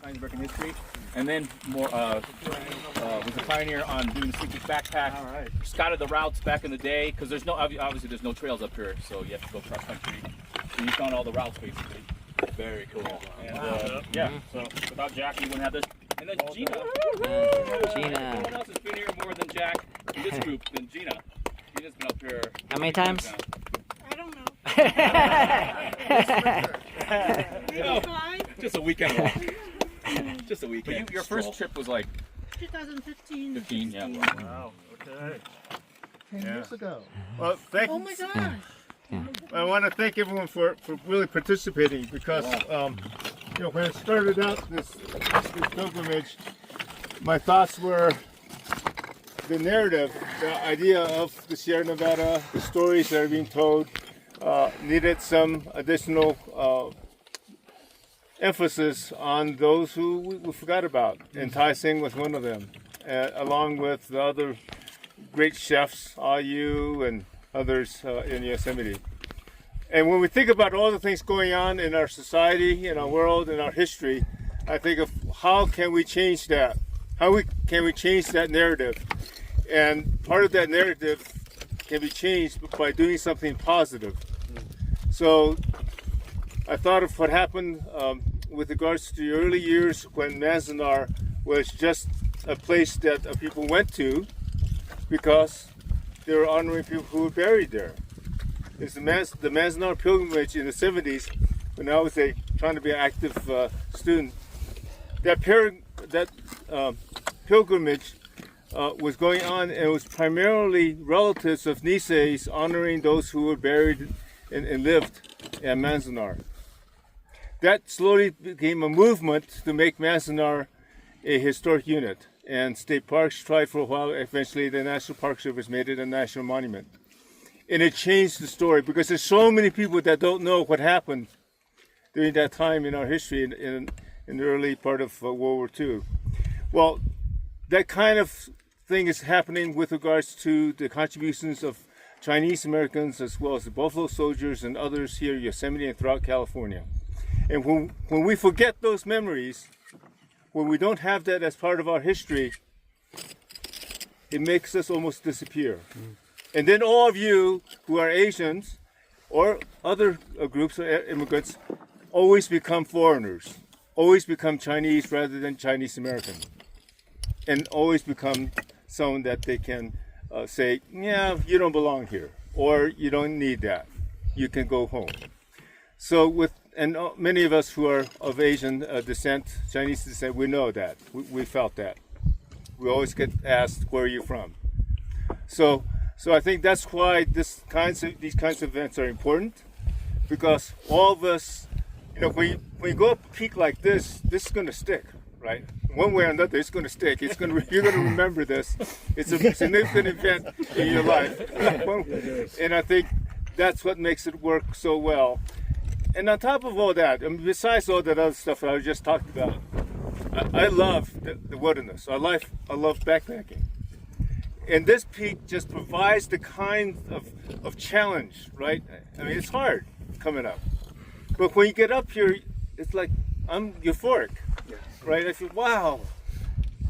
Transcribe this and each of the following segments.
Chinese American history, and then more was a pioneer on doing the sneaky backpack. All right. Scouted the routes back in the day because there's no obviously there's no trails up here, so you have to go cross country. So you found all the routes basically. Very cool. And yeah, so without Jack, we wouldn't have this. And then Gina. Gina. No one else has been here more than Jack in this group than Gina. Gina's been up here. How many times? I don't know. No, Maybe 5. just a weekend walk. Just a weekend. But your first trip was like 2015. 15, yeah. wow. Okay. 10 years ago. Well, thank Oh my gosh. I want to thank everyone for really participating because, you know, when I started out this pilgrimage, my thoughts were the narrative, the idea of the Sierra Nevada, the stories that are being told, needed some additional emphasis on those who we forgot about, and Tai Sing was one of them, along with the other great chefs, Yu and others in Yosemite. And when we think about all the things going on in our society, in our world, in our history, I think of how can we change that? Can we change that narrative? And part of that narrative can be changed by doing something positive. So I thought of what happened with regards to the early years when Manzanar was just a place that people went to because they were honoring people who were buried there. It's the Manzanar pilgrimage in the 70s, when I was trying to be an active student. That pilgrimage was going on, and it was primarily relatives of Niseis honoring those who were buried and lived at Manzanar. That slowly became a movement to make Manzanar a historic unit. And state parks tried for a while. Eventually, the National Park Service made it a national monument. And it changed the story because there's so many people that don't know what happened during that time in our history in the early part of World War II. Well, that kind of thing is happening with regards to the contributions of Chinese Americans as well as the Buffalo Soldiers and others here in Yosemite and throughout California. And when we forget those memories, when we don't have that as part of our history, it makes us almost disappear. And then all of you who are Asians or other groups of immigrants always become foreigners, always become Chinese rather than Chinese American, and always become someone that they can say, yeah, you don't belong here, or you don't need that, you can go home. So many of us who are of Asian descent, Chinese descent, we know that. We felt that. We always get asked, where are you from? So I think that's why these kinds of events are important, because all of us, you know, when you go up a peak like this is going to stick, right? One way or another, it's going to stick. You're going to remember this. It's a significant event in your life. And I think that's what makes it work so well. And on top of all that, I mean, besides all that other stuff that I just talked about, I love the wilderness. I love backpacking. And this peak just provides the kind of challenge, right? I mean, it's hard coming up. But when you get up here, it's like, I'm euphoric, right? I feel, wow,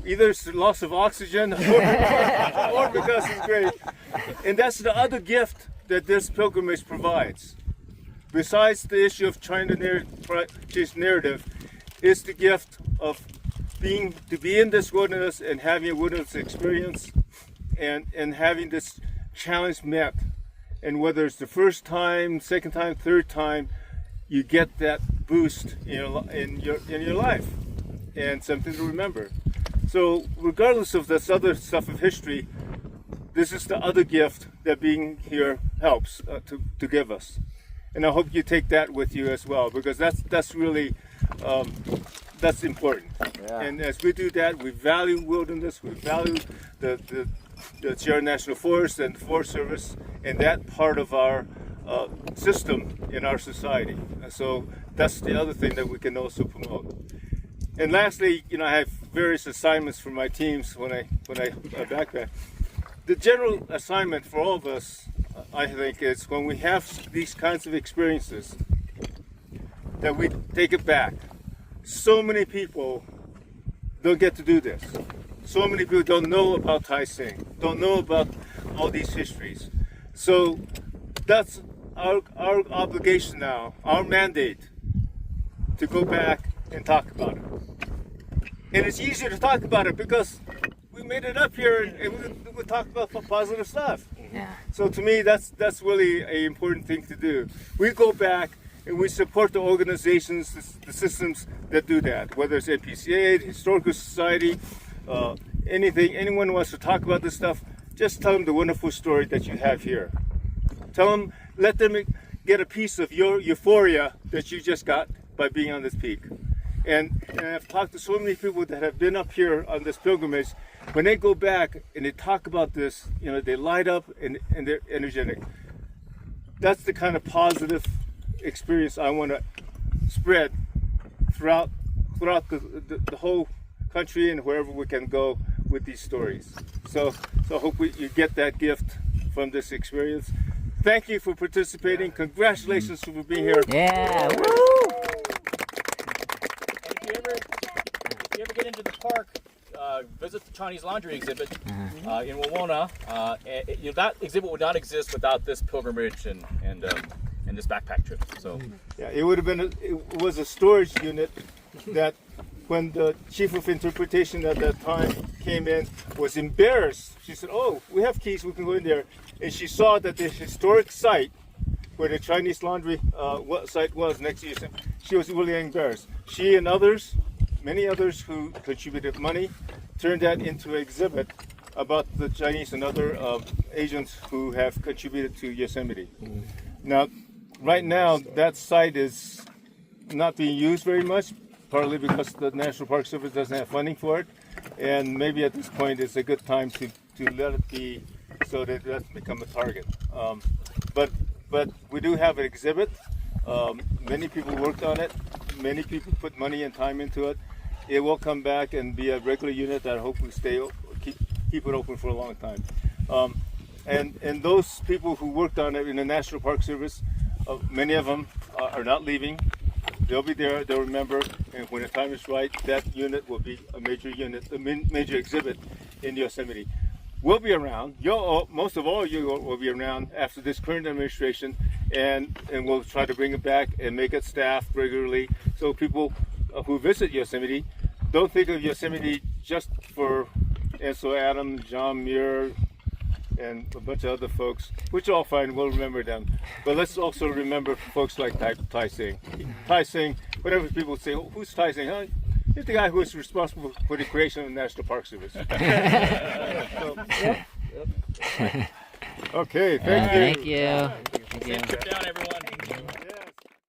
either it's the loss of oxygen or because it's great. And that's the other gift that this pilgrimage provides. Besides the issue of trying to change narrative, is the gift of to be in this wilderness and having a wilderness experience and having this challenge met. And whether it's the first time, second time, third time, you get that boost in your life and something to remember. So regardless of this other stuff of history, this is the other gift that being here helps to give us. And I hope you take that with you as well, because that's really that's important. Yeah. And as we do that, we value wilderness, we value the Sierra National Forest and the Forest Service, and that part of our system in our society. So that's the other thing that we can also promote. And lastly, I have various assignments for my teams when I backpack. The general assignment for all of us, I think, is when we have these kinds of experiences, that we take it back, so many people don't get to do this. So many people don't know about Tai Sing, don't know about all these histories. So that's our obligation now, our mandate, to go back and talk about it. And it's easier to talk about it because we made it up here and we talk about positive stuff. Yeah. So to me, that's really an important thing to do. We go back and we support the organizations, the systems that do that, whether it's NPCA, the Historical Society, anyone who wants to talk about this stuff, just tell them the wonderful story that you have here. Tell them, let them get a piece of your euphoria that you just got by being on this peak. And I've talked to so many people that have been up here on this pilgrimage. When they go back and they talk about this, they light up and they're energetic. That's the kind of positive experience I want to spread throughout the whole country and wherever we can go with these stories. So I hope you get that gift from this experience. Thank you for participating. Congratulations for being here. Yeah. Woo! If you ever get into the park, visit the Chinese laundry exhibit in Wawona. That exhibit would not exist without this pilgrimage and this backpack trip. So yeah, it was a storage unit that when the chief of interpretation at that time came in, was embarrassed. She said, "Oh, we have keys, we can go in there." And she saw that the historic site where the Chinese laundry site was next to Yosemite, she was really embarrassed. She and others, many others who contributed money, turned that into an exhibit about the Chinese and other Asians who have contributed to Yosemite. Now, right now, that site is not being used very much, partly because the National Park Service doesn't have funding for it, and maybe at this point it's a good time to let it be so that it doesn't become a target. But we do have an exhibit. Many people worked on it. Many people put money and time into it. It will come back and be a regular unit that I hope we keep it open for a long time. And those people who worked on it in the National Park Service, many of them are not leaving. They'll be there, they'll remember, and when the time is right, that unit will be a major unit, a major exhibit in Yosemite. We'll be around. Most of all you will be around after this current administration, and we'll try to bring it back and make it staffed regularly so people who visit Yosemite don't think of Yosemite just for Ansel Adams, John Muir, and a bunch of other folks, which are all fine, we'll remember them. But let's also remember folks like Tai Sing. Tai Sing, whatever people say, oh, who's Tai Sing? Huh? He's the guy who was responsible for the creation of the National Park Service. Okay, thank you. Thank you. safe trip down, everyone.